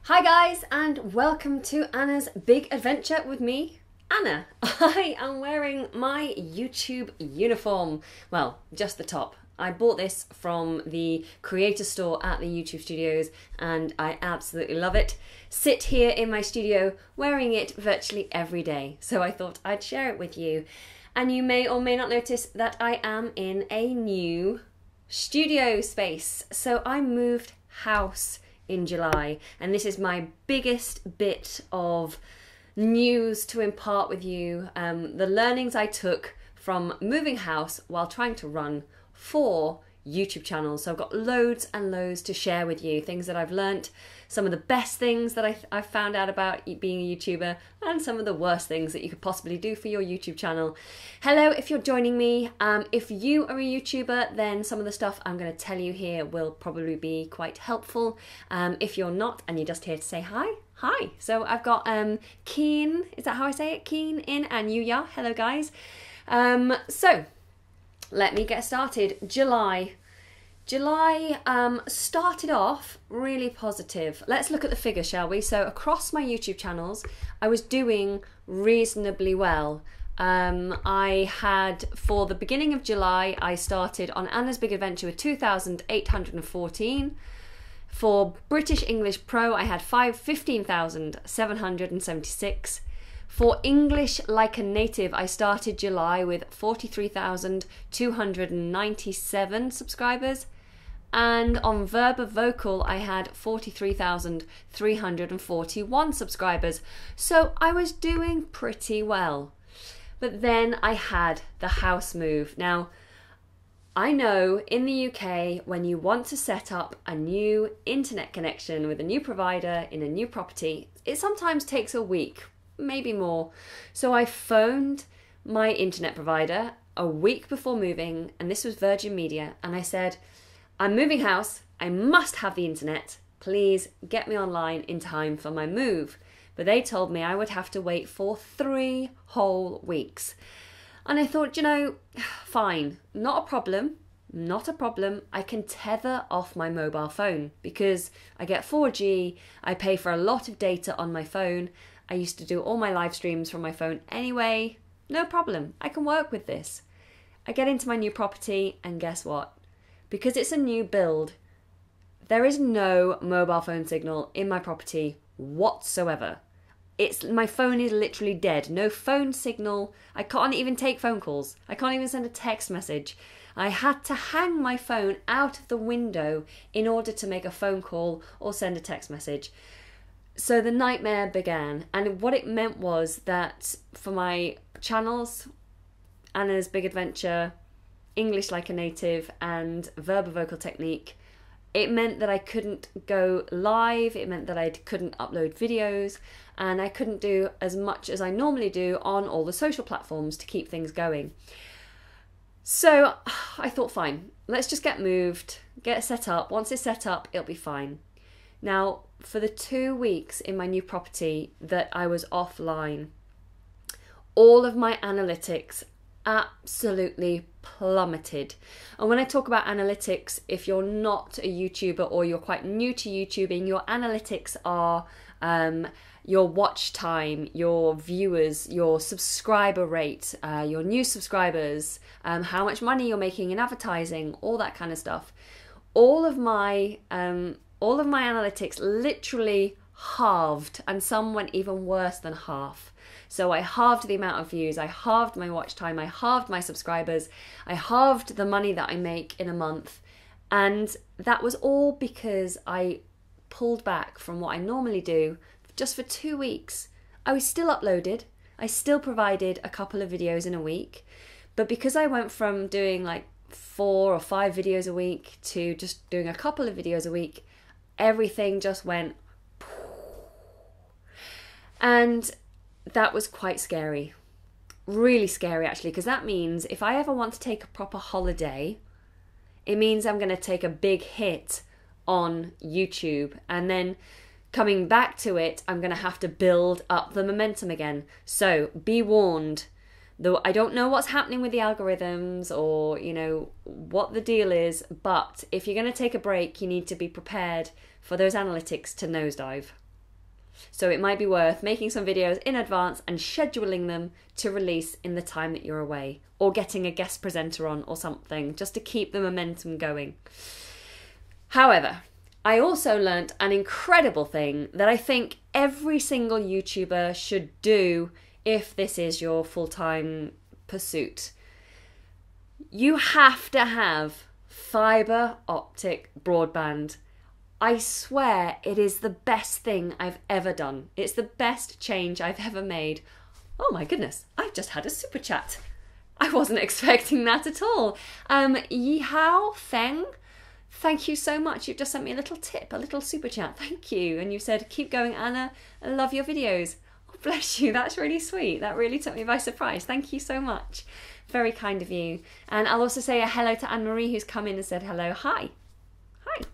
Hi guys, and welcome to Anna's Big Adventure with me, Anna. I am wearing my YouTube uniform. Well, just the top. I bought this from the creator store at the YouTube studios and I absolutely love it. Sit here in my studio wearing it virtually every day, so I thought I'd share it with you. And you may or may not notice that I am in a new studio space. So I moved house in July, and this is my biggest bit of news to impart with you. The learnings I took from moving house while trying to run 4 YouTube channels. So I've got loads and loads to share with you, things that I've learnt, some of the best things that I've found out about being a YouTuber, and some of the worst things that you could possibly do for your YouTube channel. Hello, if you're joining me. If you are a YouTuber, then some of the stuff I'm going to tell you here will probably be quite helpful. If you're not and you're just here to say hi, hi. So I've got Keen, is that how I say it? Keen, In, and Yuya. Hello guys. So let me get started. July started off really positive. Let's look at the figures, shall we? So across my YouTube channels, I was doing reasonably well. I had, for the beginning of July, I started on Anna's Big Adventure with 2,814. For British English Pro, I had 15,776. For English Like a Native, I started July with 43,297 subscribers. And on Verba Vocal, I had 43,341 subscribers. So I was doing pretty well. But then I had the house move. Now, I know in the UK, when you want to set up a new internet connection with a new provider in a new property, it sometimes takes a week, maybe more. So I phoned my internet provider a week before moving, and this was Virgin Media, and I said, I'm moving house, I must have the internet, please get me online in time for my move. But they told me I would have to wait for 3 whole weeks. And I thought, you know, fine, not a problem, not a problem. I can tether off my mobile phone because I get 4G, I pay for a lot of data on my phone. I used to do all my live streams from my phone anyway. No problem, I can work with this. I get into my new property and guess what? Because it's a new build, there is no mobile phone signal in my property whatsoever. My phone is literally dead. No phone signal. I can't even take phone calls. I can't even send a text message. I had to hang my phone out of the window in order to make a phone call or send a text message. So the nightmare began, and what it meant was that for my channels, Anna's Big Adventure, English Like a Native, and Verba Vocal Technique, it meant that I couldn't go live, it meant that I couldn't upload videos, and I couldn't do as much as I normally do on all the social platforms to keep things going. So I thought, fine, let's just get moved, get set up. Once it's set up, it'll be fine. Now, for the 2 weeks in my new property that I was offline, all of my analytics absolutely plummeted. And when I talk about analytics, if you're not a YouTuber or you're quite new to YouTubing, your analytics are your watch time, your viewers, your subscriber rate, your new subscribers, how much money you're making in advertising, all that kind of stuff. All of my analytics literally halved, and some went even worse than half. So I halved the amount of views, I halved my watch time, I halved my subscribers, I halved the money that I make in a month. And that was all because I pulled back from what I normally do just for 2 weeks. I was still uploaded, I still provided a couple of videos in a week, but because I went from doing like 4 or 5 videos a week to just doing a couple of videos a week, everything just went. And that was quite scary. Really scary actually, because that means if I ever want to take a proper holiday, it means I'm going to take a big hit on YouTube, and then coming back to it, I'm going to have to build up the momentum again. So be warned. Though I don't know what's happening with the algorithms or, you know, what the deal is, but if you're going to take a break, you need to be prepared for those analytics to nosedive. So it might be worth making some videos in advance and scheduling them to release in the time that you're away, or getting a guest presenter on or something, just to keep the momentum going. However, I also learnt an incredible thing that I think every single YouTuber should do if this is your full-time pursuit. You have to have fibre optic broadband. I swear it is the best thing I've ever done. It's the best change I've ever made. Oh my goodness, I've just had a super chat. I wasn't expecting that at all. Yihao Feng, thank you so much. You've just sent me a little tip, a little super chat. Thank you. And you said, keep going, Anna. I love your videos. Oh, bless you. That's really sweet. That really took me by surprise. Thank you so much. Very kind of you. And I'll also say a hello to Anne-Marie, who's come in and said hello. Hi. Hi.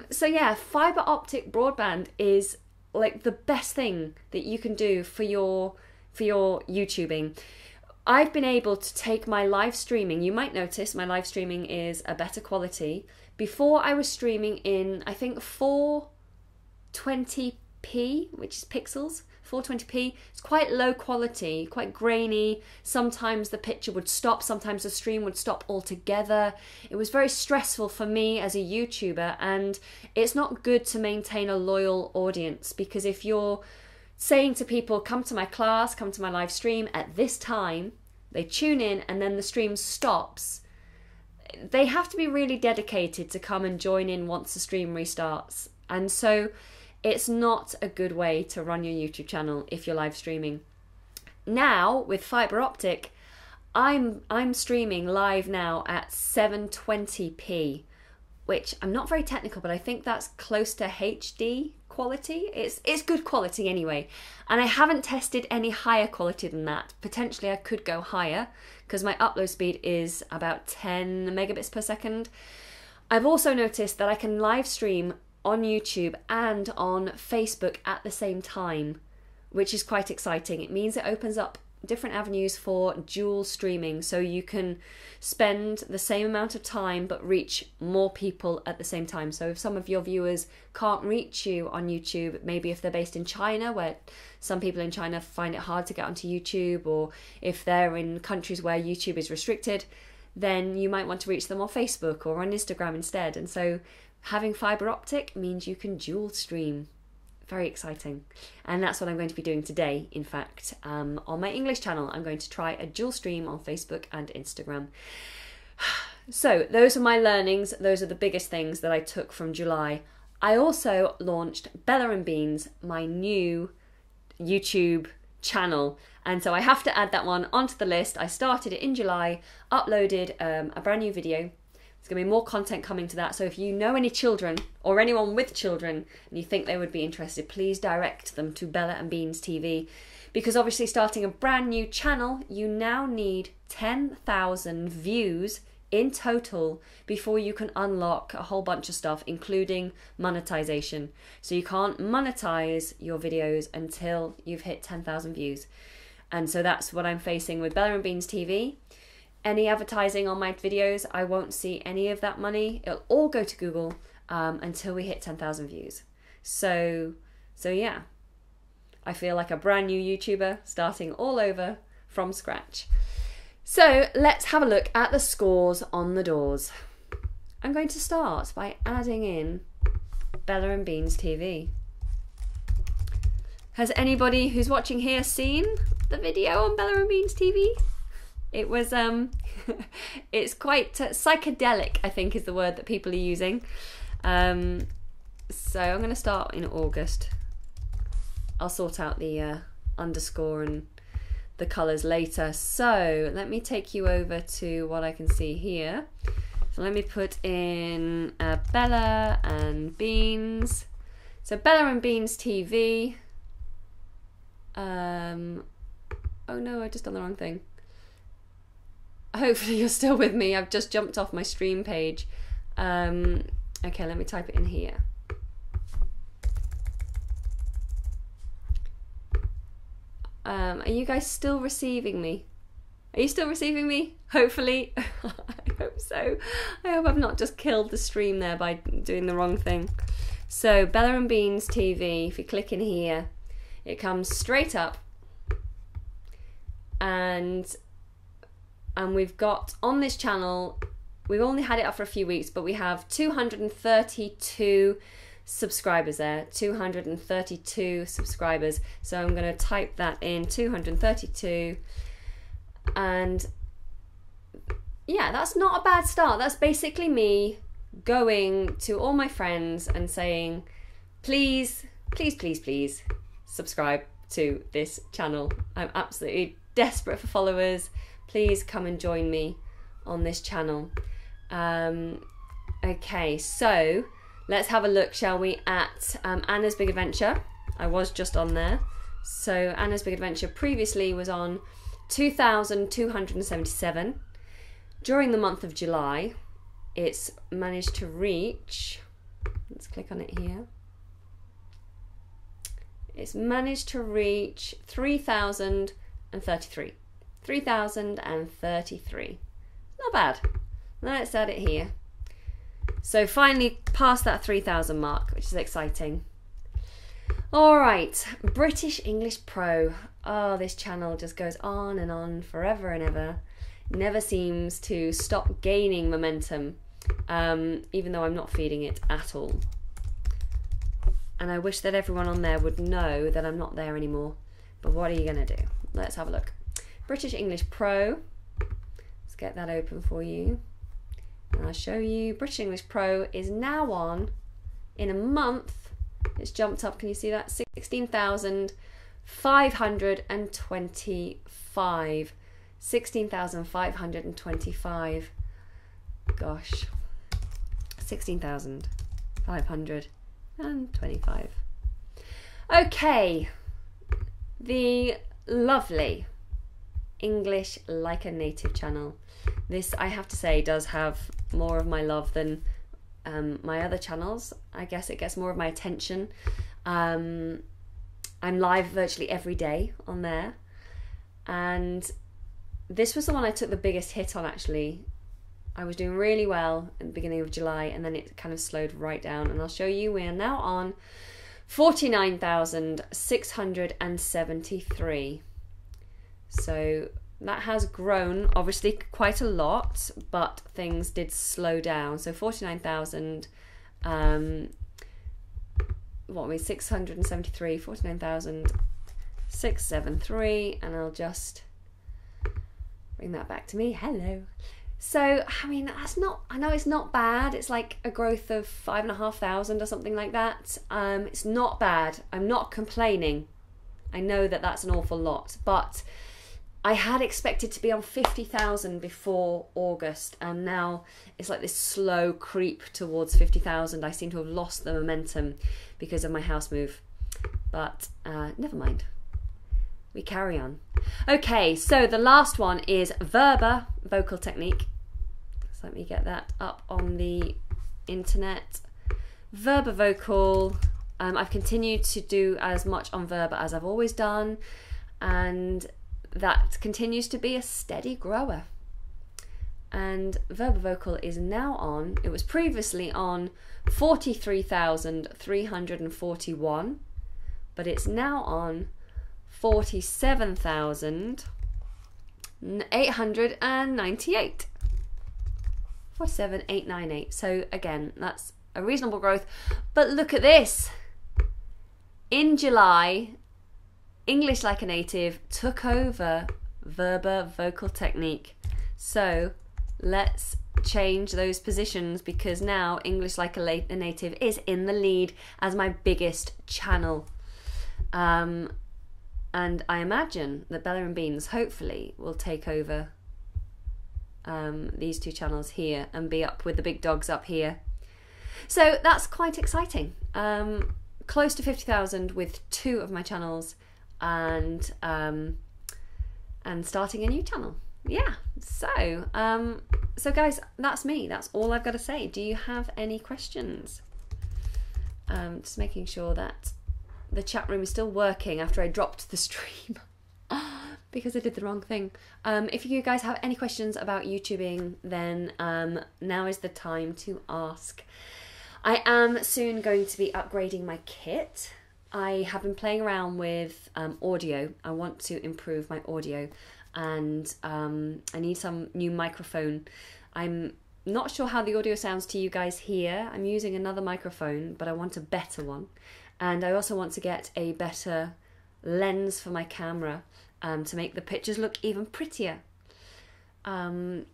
So yeah, fibre optic broadband is like the best thing that you can do for your YouTubing. I've been able to take my live streaming. You might notice my live streaming is a better quality. Before I was streaming in, I think 420p, which is pixels, 420p. It's quite low quality, quite grainy. Sometimes the picture would stop, sometimes the stream would stop altogether. It was very stressful for me as a YouTuber, and it's not good to maintain a loyal audience, because if you're saying to people, come to my class, come to my live stream at this time, they tune in and then the stream stops, they have to be really dedicated to come and join in once the stream restarts. And so it's not a good way to run your YouTube channel if you're live streaming. Now with fibre optic, I'm streaming live now at 720p, which I'm not very technical, but I think that's close to HD quality. It's good quality anyway. And I haven't tested any higher quality than that. Potentially I could go higher because my upload speed is about 10 megabits per second. I've also noticed that I can live stream on YouTube and on Facebook at the same time, which is quite exciting. It means it opens up different avenues for dual streaming, so you can spend the same amount of time but reach more people at the same time. So if some of your viewers can't reach you on YouTube, maybe if they're based in China, where some people in China find it hard to get onto YouTube, or if they're in countries where YouTube is restricted, then you might want to reach them on Facebook or on Instagram instead. And so having fibre optic means you can dual stream. Very exciting. And that's what I'm going to be doing today, in fact. On my English channel, I'm going to try a dual stream on Facebook and Instagram. So those are my learnings. Those are the biggest things that I took from July. I also launched Bella and Beans, my new YouTube channel. And so I have to add that one onto the list. I started it in July, uploaded a brand new video. There's going to be more content coming to that. So if you know any children or anyone with children and you think they would be interested, please direct them to Bella and Beans TV. Because obviously starting a brand new channel, you now need 10,000 views in total before you can unlock a whole bunch of stuff, including monetization. So you can't monetize your videos until you've hit 10,000 views. And so that's what I'm facing with Bella and Beans TV. Any advertising on my videos, I won't see any of that money. It'll all go to Google until we hit 10,000 views. So yeah, I feel like a brand new YouTuber starting all over from scratch. So let's have a look at the scores on the doors. I'm going to start by adding in Bella and Beans TV. Has anybody who's watching here seen the video on Bella and Beans TV? It was, it's quite psychedelic, I think is the word that people are using. So I'm going to start in August. I'll sort out the underscore and the colours later. So let me take you over to what I can see here. So let me put in Bella and Beans. So Bella and Beans TV. Oh no, I just done the wrong thing. Hopefully you're still with me. I've just jumped off my stream page. Okay, let me type it in here. Are you guys still receiving me? Are you still receiving me? Hopefully. I hope so. I hope I've not just killed the stream there by doing the wrong thing. So Bella and Beans TV, if you click in here, it comes straight up, and we've got on this channel, we've only had it up for a few weeks, but we have 232 subscribers there, 232 subscribers. So I'm going to type that in, 232, and yeah, that's not a bad start. That's basically me going to all my friends and saying, please, please, please, please subscribe to this channel. I'm absolutely desperate for followers. Please come and join me on this channel. Okay, so let's have a look, shall we, at Anna's Big Adventure. I was just on there. So Anna's Big Adventure previously was on 2,277. During the month of July, it's managed to reach, let's click on it here, it's managed to reach 3,033. 3,033. Not bad. Let's add it here. So finally past that 3,000 mark, which is exciting. All right, British English Pro. Oh, this channel just goes on and on forever and ever. Never seems to stop gaining momentum, even though I'm not feeding it at all. And I wish that everyone on there would know that I'm not there anymore. But what are you going to do? Let's have a look. British English Pro. Let's get that open for you. And I'll show you. British English Pro is now on, in a month, it's jumped up, can you see that? 16,525. 16,525. Gosh. 16,525. Okay. The lovely English Like a Native channel. This, I have to say, does have more of my love than my other channels. I guess it gets more of my attention. I'm live virtually every day on there, and this was the one I took the biggest hit on, actually. I was doing really well at the beginning of July, and then it kind of slowed right down, and I'll show you. We are now on 49,673. So that has grown, obviously, quite a lot, but things did slow down. So 49,000, what are we, 673, 49,673, and I'll just bring that back to me. Hello. So, I mean, that's not, I know it's not bad. It's like a growth of 5,500 or something like that. It's not bad. I'm not complaining. I know that that's an awful lot, but I had expected to be on 50,000 before August, and now it's like this slow creep towards 50,000. I seem to have lost the momentum because of my house move, but never mind. We carry on. Okay, so the last one is Verba Vocal Technique. So let me get that up on the internet. Verba Vocal. I've continued to do as much on Verba as I've always done, and that continues to be a steady grower. And Verba Vocal is now on, it was previously on 43,341, but it's now on 47,898. 47,898. So again, that's a reasonable growth. But look at this. In July, English Like a Native took over Verba Vocal Technique. So let's change those positions, because now English Like a Native is in the lead as my biggest channel. And I imagine that Bella and Beans hopefully will take over these two channels here and be up with the big dogs up here. So that's quite exciting. Close to 50,000 with two of my channels, and starting a new channel. Yeah, so guys, that's me. That's all I've got to say. Do you have any questions? Just making sure that the chat room is still working after I dropped the stream because I did the wrong thing. If you guys have any questions about YouTubing, then now is the time to ask. I am soon going to be upgrading my kit. I have been playing around with audio. I want to improve my audio, and I need some new microphone. I'm not sure how the audio sounds to you guys here. I'm using another microphone, but I want a better one. And I also want to get a better lens for my camera to make the pictures look even prettier. Hi,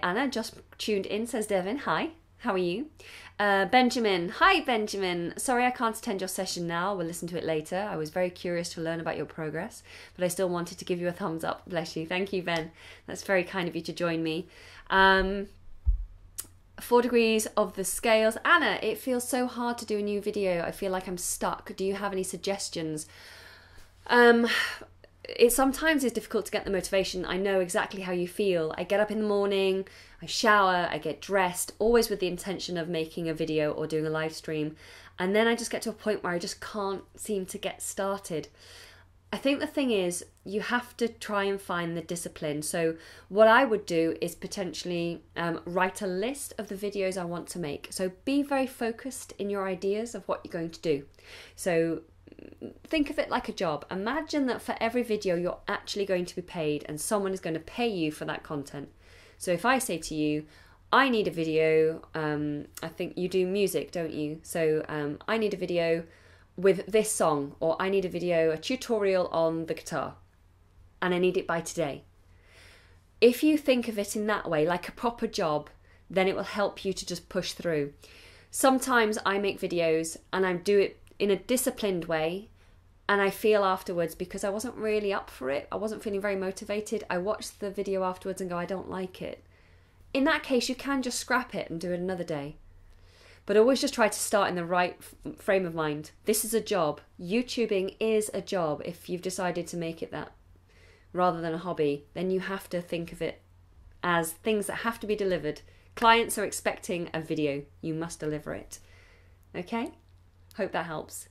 Anna, just tuned in, says Devin. Hi, how are you? Benjamin, hi Benjamin. Sorry I can't attend your session now. We'll listen to it later. I was very curious to learn about your progress, but I still wanted to give you a thumbs up. Bless you. Thank you, Ben. That's very kind of you to join me. 4 degrees of the scales. Anna, it feels so hard to do a new video. I feel like I'm stuck. Do you have any suggestions? It sometimes is difficult to get the motivation. I know exactly how you feel. I get up in the morning, I shower, I get dressed, always with the intention of making a video or doing a live stream. And then I just get to a point where I just can't seem to get started. I think the thing is, you have to try and find the discipline. So what I would do is potentially write a list of the videos I want to make. So be very focused in your ideas of what you're going to do. So think of it like a job. Imagine that for every video you're actually going to be paid, and someone is going to pay you for that content. So if I say to you, I need a video, I think you do music, don't you? So I need a video with this song, or I need a video, a tutorial on the guitar, and I need it by today. If you think of it in that way, like a proper job, then it will help you to just push through. Sometimes I make videos and I do it in a disciplined way, and I feel afterwards, because I wasn't really up for it, I wasn't feeling very motivated, I watched the video afterwards and go, I don't like it. In that case, you can just scrap it and do it another day. But always just try to start in the right frame of mind. This is a job. YouTubing is a job. If you've decided to make it that rather than a hobby, then you have to think of it as things that have to be delivered. Clients are expecting a video. You must deliver it. Okay? Hope that helps.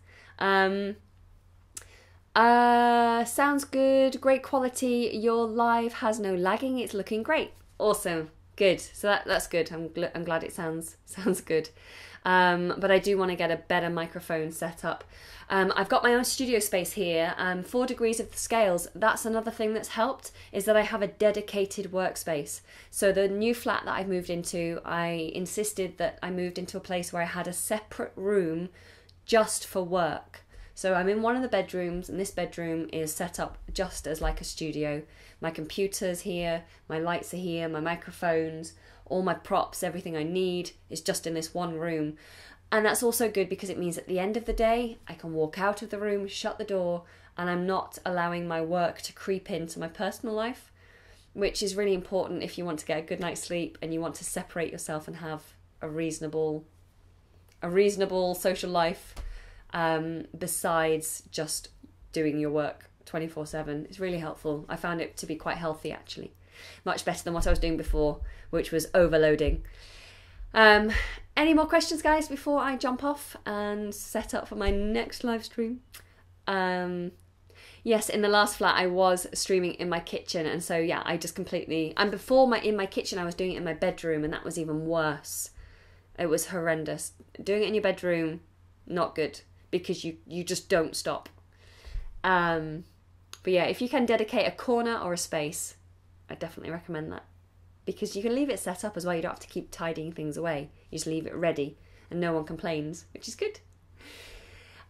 Sounds good. Great quality. Your live has no lagging. It's looking great. Awesome. Good. So that's good. I'm glad it sounds good. But I do want to get a better microphone set up. I've got my own studio space here. 4 degrees of the scales. That's another thing that's helped, is that I have a dedicated workspace. So the new flat that I've moved into, I insisted that I moved into a place where I had a separate room just for work. So I'm in one of the bedrooms, and this bedroom is set up just as like a studio. My computer's here, my lights are here, my microphones, all my props, everything I need is just in this one room. And that's also good because it means at the end of the day, I can walk out of the room, shut the door, and I'm not allowing my work to creep into my personal life, which is really important if you want to get a good night's sleep and you want to separate yourself and have a reasonable social life. Besides just doing your work 24/7. It's really helpful. I found it to be quite healthy, actually. Much better than what I was doing before, which was overloading. Any more questions, guys, before I jump off and set up for my next live stream? Yes, in the last flat I was streaming in my kitchen, and so yeah, I just completely... And before in my kitchen I was doing it in my bedroom, and that was even worse. It was horrendous. Doing it in your bedroom, not good, because you just don't stop. But yeah, if you can dedicate a corner or a space, I definitely recommend that. Because you can leave it set up as well. You don't have to keep tidying things away. You just leave it ready and no one complains, which is good.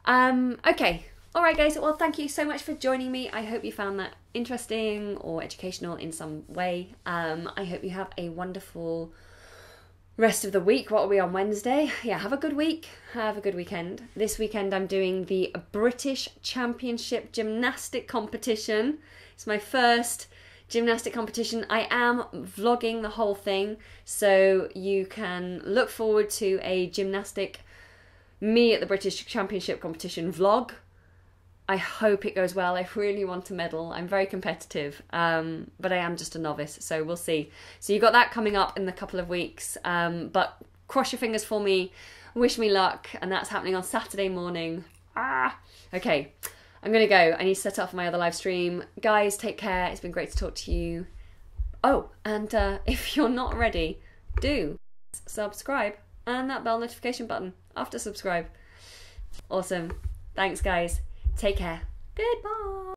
Okay. All right, guys. Well, thank you so much for joining me. I hope you found that interesting or educational in some way. I hope you have a wonderful rest of the week. What are we on, Wednesday? Yeah, have a good week. Have a good weekend. This weekend I'm doing the British Championship Gymnastic Competition. It's my first gymnastic competition. I am vlogging the whole thing, so you can look forward to a gymnastic me at the British Championship competition vlog. I hope it goes well. I really want to medal. I'm very competitive, but I am just a novice, so we'll see. So you've got that coming up in a couple of weeks, but cross your fingers for me, wish me luck, and that's happening on Saturday morning. Okay, I'm gonna go. I need to set up for my other live stream. Guys, take care. It's been great to talk to you. Oh, and if you're not ready, do subscribe. and that bell notification button after subscribe. Awesome. Thanks, guys. Take care. Goodbye.